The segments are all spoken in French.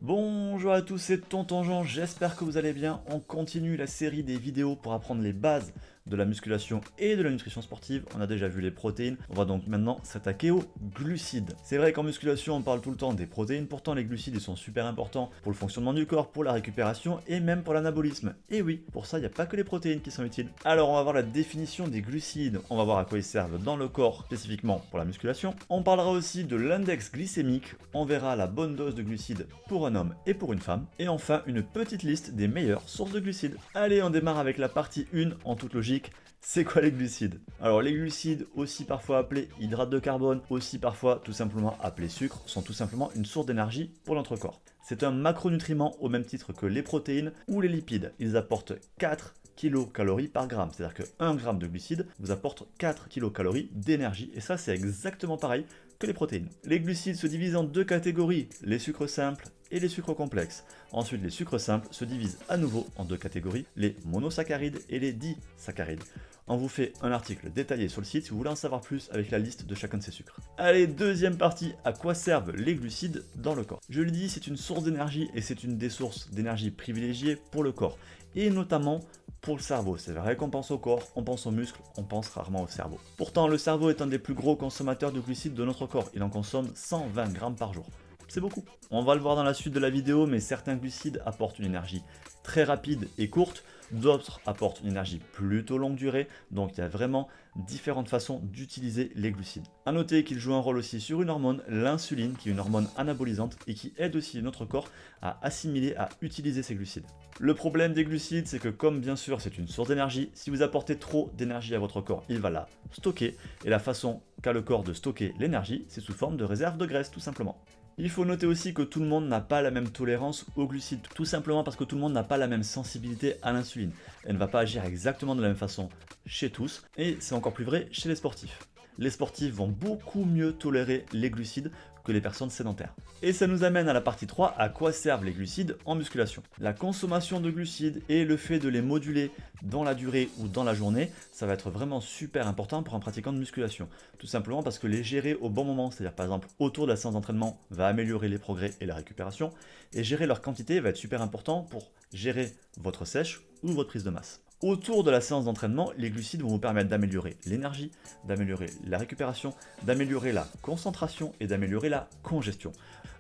Bonjour à tous, c'est Tonton Jean, j'espère que vous allez bien. On continue la série des vidéos pour apprendre les bases de la musculation et de la nutrition sportive. On a déjà vu les protéines, on va donc maintenant s'attaquer aux glucides. C'est vrai qu'en musculation on parle tout le temps des protéines, pourtant les glucides ils sont super importants pour le fonctionnement du corps, pour la récupération et même pour l'anabolisme. Et oui, pour ça il n'y a pas que les protéines qui sont utiles. Alors on va voir la définition des glucides, on va voir à quoi ils servent dans le corps spécifiquement pour la musculation. On parlera aussi de l'index glycémique, on verra la bonne dose de glucides pour un homme et pour une femme. Et enfin une petite liste des meilleures sources de glucides. Allez, on démarre avec la partie 1 en toute logique. C'est quoi les glucides? Alors les glucides, aussi parfois appelés hydrates de carbone, aussi parfois tout simplement appelés sucre, sont tout simplement une source d'énergie pour notre corps. C'est un macronutriment au même titre que les protéines ou les lipides. Ils apportent 4 kilocalories par gramme, c'est-à-dire que 1 gramme de glucides vous apporte 4 kilocalories d'énergie, et ça c'est exactement pareil que les protéines. Les glucides se divisent en deux catégories, les sucres simples et les sucres complexes. Ensuite, les sucres simples se divisent à nouveau en deux catégories, les monosaccharides et les disaccharides. On vous fait un article détaillé sur le site si vous voulez en savoir plus avec la liste de chacun de ces sucres. Allez, deuxième partie, à quoi servent les glucides dans le corps? Je le dis, c'est une source d'énergie et c'est une des sources d'énergie privilégiées pour le corps, et notamment pour le cerveau. C'est vrai qu'on pense au corps, on pense aux muscles, on pense rarement au cerveau. Pourtant, le cerveau est un des plus gros consommateurs de glucides de notre corps, il en consomme 120 grammes par jour. C'est beaucoup. On va le voir dans la suite de la vidéo, mais certains glucides apportent une énergie très rapide et courte, d'autres apportent une énergie plutôt longue durée, donc il y a vraiment différentes façons d'utiliser les glucides. A noter qu'ils jouent un rôle aussi sur une hormone, l'insuline, qui est une hormone anabolisante et qui aide aussi notre corps à assimiler, à utiliser ces glucides. Le problème des glucides, c'est que comme bien sûr c'est une source d'énergie, si vous apportez trop d'énergie à votre corps, il va la stocker, et la façon qu'a le corps de stocker l'énergie, c'est sous forme de réserve de graisse tout simplement. Il faut noter aussi que tout le monde n'a pas la même tolérance aux glucides, tout simplement parce que tout le monde n'a pas la même sensibilité à l'insuline. Elle ne va pas agir exactement de la même façon chez tous, et c'est encore plus vrai chez les sportifs. Les sportifs vont beaucoup mieux tolérer les glucides que les personnes sédentaires. Et ça nous amène à la partie 3, à quoi servent les glucides en musculation. La consommation de glucides et le fait de les moduler dans la durée ou dans la journée, ça va être vraiment super important pour un pratiquant de musculation. Tout simplement parce que les gérer au bon moment, c'est-à-dire par exemple autour de la séance d'entraînement, va améliorer les progrès et la récupération, et gérer leur quantité va être super important pour gérer votre sèche ou votre prise de masse. Autour de la séance d'entraînement, les glucides vont vous permettre d'améliorer l'énergie, d'améliorer la récupération, d'améliorer la concentration et d'améliorer la congestion.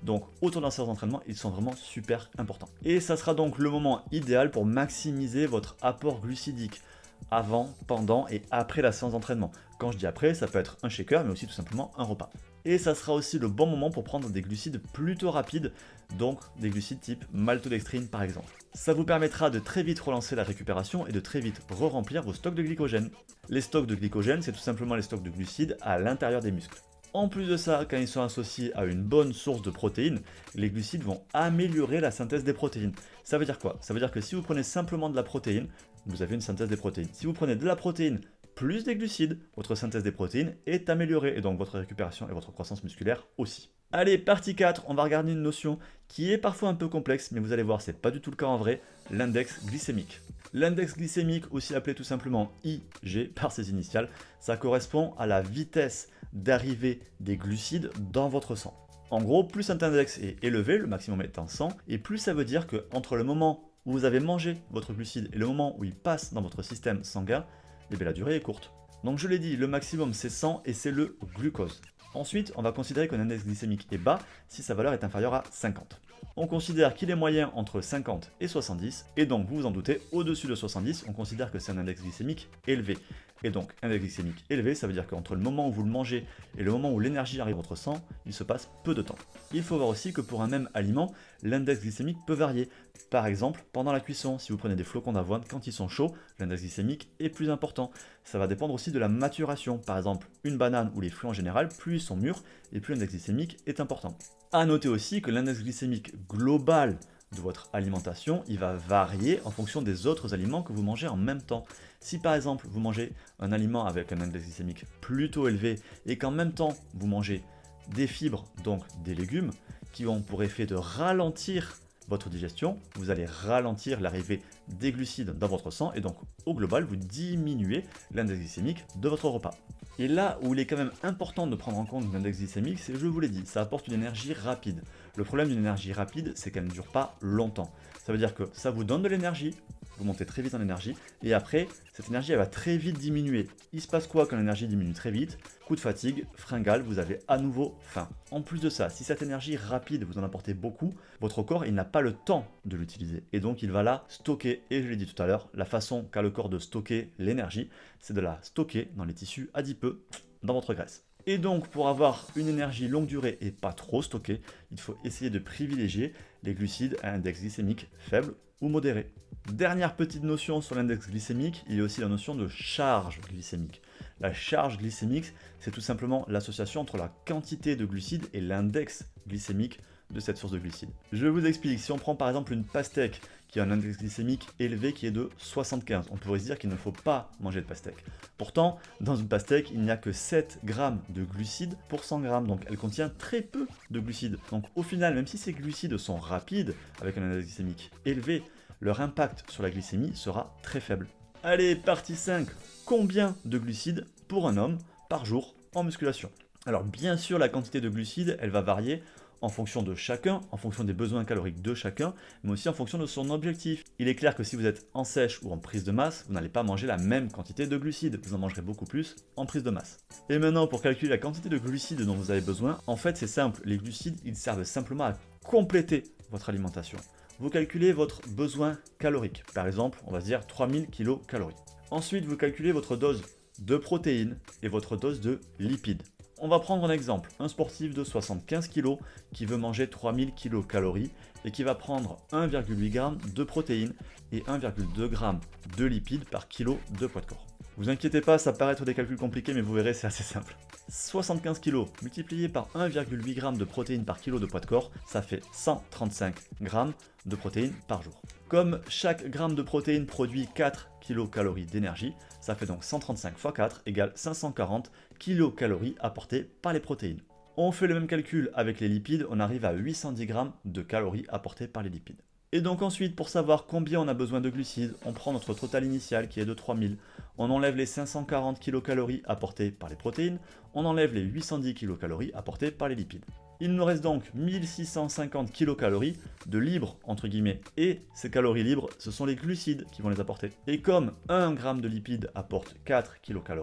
Donc autour de la séance d'entraînement, ils sont vraiment super importants. Et ça sera donc le moment idéal pour maximiser votre apport glucidique avant, pendant et après la séance d'entraînement. Quand je dis après, ça peut être un shaker, mais aussi tout simplement un repas. Et ça sera aussi le bon moment pour prendre des glucides plutôt rapides, donc des glucides type maltodextrine par exemple. Ça vous permettra de très vite relancer la récupération et de très vite re-remplir vos stocks de glycogène. Les stocks de glycogène, c'est tout simplement les stocks de glucides à l'intérieur des muscles. En plus de ça, quand ils sont associés à une bonne source de protéines, les glucides vont améliorer la synthèse des protéines. Ça veut dire quoi? Ça veut dire que si vous prenez simplement de la protéine, vous avez une synthèse des protéines. Si vous prenez de la protéine plus des glucides, votre synthèse des protéines est améliorée et donc votre récupération et votre croissance musculaire aussi. Allez, partie 4, on va regarder une notion qui est parfois un peu complexe, mais vous allez voir, c'est pas du tout le cas en vrai, l'index glycémique. L'index glycémique, aussi appelé tout simplement IG par ses initiales, ça correspond à la vitesse d'arrivée des glucides dans votre sang. En gros, plus cet index est élevé, le maximum est en 100, et plus ça veut dire que entre le moment où vous avez mangé votre glucide et le moment où il passe dans votre système sanguin, et bien la durée est courte. Donc je l'ai dit, le maximum c'est 100 et c'est le glucose. Ensuite, on va considérer qu'un index glycémique est bas si sa valeur est inférieure à 50. On considère qu'il est moyen entre 50 et 70, et donc vous vous en doutez, au-dessus de 70, on considère que c'est un index glycémique élevé. Et donc, index glycémique élevé, ça veut dire qu'entre le moment où vous le mangez et le moment où l'énergie arrive à votre sang, il se passe peu de temps. Il faut voir aussi que pour un même aliment, l'index glycémique peut varier. Par exemple, pendant la cuisson, si vous prenez des flocons d'avoine, quand ils sont chauds, l'index glycémique est plus important. Ça va dépendre aussi de la maturation. Par exemple, une banane ou les fruits en général, plus ils sont mûrs et plus l'index glycémique est important. A noter aussi que l'index glycémique global de votre alimentation, il va varier en fonction des autres aliments que vous mangez en même temps. Si par exemple vous mangez un aliment avec un index glycémique plutôt élevé et qu'en même temps vous mangez des fibres, donc des légumes, qui ont pour effet de ralentir votre digestion, vous allez ralentir l'arrivée des glucides dans votre sang et donc au global vous diminuez l'index glycémique de votre repas. Et là où il est quand même important de prendre en compte l'index glycémique, c'est, je vous l'ai dit, ça apporte une énergie rapide. Le problème d'une énergie rapide, c'est qu'elle ne dure pas longtemps. Ça veut dire que ça vous donne de l'énergie, vous montez très vite en énergie, et après, cette énergie elle va très vite diminuer. Il se passe quoi quand l'énergie diminue très vite? Coup de fatigue, fringale, vous avez à nouveau faim. En plus de ça, si cette énergie rapide vous en apportez beaucoup, votre corps il n'a pas le temps de l'utiliser. Et donc il va la stocker. Et je l'ai dit tout à l'heure, la façon qu'a le corps de stocker l'énergie, c'est de la stocker dans les tissus adipeux, dans votre graisse. Et donc, pour avoir une énergie longue durée et pas trop stockée, il faut essayer de privilégier les glucides à index glycémique faible ou modéré. Dernière petite notion sur l'index glycémique, il y a aussi la notion de charge glycémique. La charge glycémique, c'est tout simplement l'association entre la quantité de glucides et l'index glycémique de cette source de glucides. Je vous explique, si on prend par exemple une pastèque qui a un index glycémique élevé qui est de 75, on pourrait se dire qu'il ne faut pas manger de pastèque. Pourtant, dans une pastèque, il n'y a que 7 grammes de glucides pour 100 grammes, donc elle contient très peu de glucides. Donc au final, même si ces glucides sont rapides, avec un index glycémique élevé, leur impact sur la glycémie sera très faible. Allez, partie 5. Combien de glucides pour un homme par jour en musculation? Alors bien sûr, la quantité de glucides, elle va varier en fonction de chacun, en fonction des besoins caloriques de chacun, mais aussi en fonction de son objectif. Il est clair que si vous êtes en sèche ou en prise de masse, vous n'allez pas manger la même quantité de glucides, vous en mangerez beaucoup plus en prise de masse. Et maintenant, pour calculer la quantité de glucides dont vous avez besoin, en fait c'est simple, les glucides, ils servent simplement à compléter votre alimentation. Vous calculez votre besoin calorique, par exemple, on va se dire 3000 kcal. Ensuite, vous calculez votre dose de protéines et votre dose de lipides. On va prendre un exemple, un sportif de 75 kg qui veut manger 3000 kcal et qui va prendre 1,8 g de protéines et 1,2 g de lipides par kilo de poids de corps. Vous inquiétez pas, ça paraît être des calculs compliqués, mais vous verrez, c'est assez simple. 75 kg multiplié par 1,8 g de protéines par kilo de poids de corps, ça fait 135 g de protéines par jour. Comme chaque gramme de protéines produit 4 kcal d'énergie, ça fait donc 135 x 4 égale 540 kcal apportés par les protéines. On fait le même calcul avec les lipides, on arrive à 810 g de calories apportées par les lipides. Et donc ensuite, pour savoir combien on a besoin de glucides, on prend notre total initial qui est de 3000, on enlève les 540 kcal apportés par les protéines, on enlève les 810 kcal apportés par les lipides. Il nous reste donc 1650 kcal de libres entre guillemets, et ces calories libres, ce sont les glucides qui vont les apporter. Et comme 1 g de lipides apporte 4 kcal,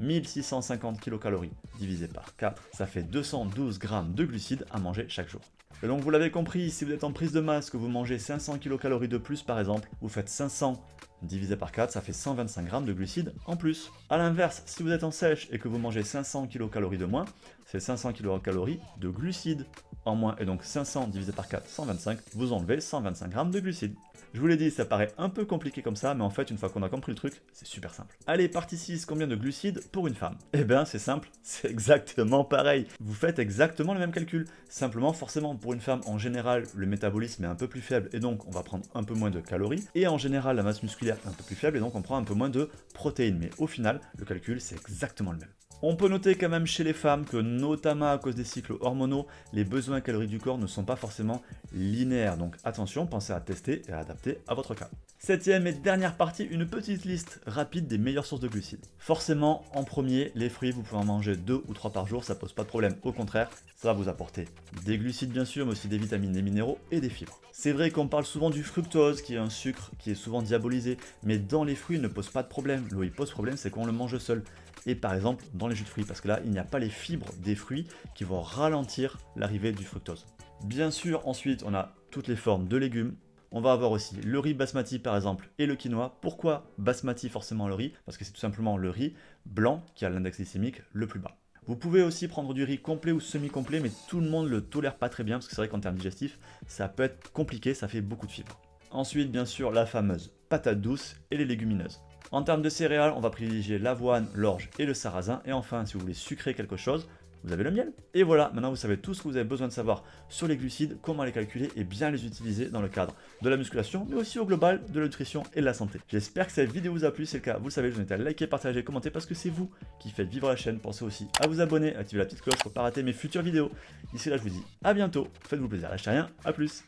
1650 kcal divisé par 4, ça fait 212 g de glucides à manger chaque jour. Et donc vous l'avez compris, si vous êtes en prise de masse, que vous mangez 500 kcal de plus par exemple, vous faites 500 divisé par 4, ça fait 125 g de glucides en plus. A l'inverse, si vous êtes en sèche et que vous mangez 500 kcal de moins, c'est 500 kcal de glucides en moins. Et donc 500 divisé par 4, 125, vous enlevez 125 g de glucides. Je vous l'ai dit, ça paraît un peu compliqué comme ça, mais en fait, une fois qu'on a compris le truc, c'est super simple. Allez, partie 6, combien de glucides pour une femme? Eh bien, c'est simple, c'est exactement pareil. Vous faites exactement le même calcul. Simplement, forcément, pour une femme, en général, le métabolisme est un peu plus faible, et donc on va prendre un peu moins de calories. Et en général, la masse musculaire est un peu plus faible, et donc on prend un peu moins de protéines. Mais au final, le calcul, c'est exactement le même. On peut noter quand même chez les femmes que, notamment à cause des cycles hormonaux, les besoins caloriques du corps ne sont pas forcément linéaires. Donc attention, pensez à tester et à adapter à votre cas. Septième et dernière partie, une petite liste rapide des meilleures sources de glucides. Forcément, en premier, les fruits, vous pouvez en manger 2 ou 3 par jour, ça pose pas de problème. Au contraire, ça va vous apporter des glucides bien sûr, mais aussi des vitamines, des minéraux et des fibres. C'est vrai qu'on parle souvent du fructose, qui est un sucre qui est souvent diabolisé, mais dans les fruits, il ne pose pas de problème. Là où il pose problème, c'est qu'on le mange seul. Et par exemple dans les jus de fruits, parce que là il n'y a pas les fibres des fruits qui vont ralentir l'arrivée du fructose. Bien sûr, ensuite on a toutes les formes de légumes. On va avoir aussi le riz basmati par exemple et le quinoa. Pourquoi basmati forcément le riz? Parce que c'est tout simplement le riz blanc qui a l'index glycémique le plus bas. Vous pouvez aussi prendre du riz complet ou semi-complet, mais tout le monde le tolère pas très bien, parce que c'est vrai qu'en termes digestifs, ça peut être compliqué, ça fait beaucoup de fibres. Ensuite, bien sûr, la fameuse patate douce et les légumineuses. En termes de céréales, on va privilégier l'avoine, l'orge et le sarrasin. Et enfin, si vous voulez sucrer quelque chose, vous avez le miel. Et voilà, maintenant vous savez tout ce que vous avez besoin de savoir sur les glucides, comment les calculer et bien les utiliser dans le cadre de la musculation, mais aussi au global de la nutrition et de la santé. J'espère que cette vidéo vous a plu, c'est le cas, vous le savez, je vous invite à liker, partager, commenter parce que c'est vous qui faites vivre la chaîne. Pensez aussi à vous abonner, activer la petite cloche pour ne pas rater mes futures vidéos. D'ici là, je vous dis à bientôt, faites-vous plaisir, lâchez rien, à plus.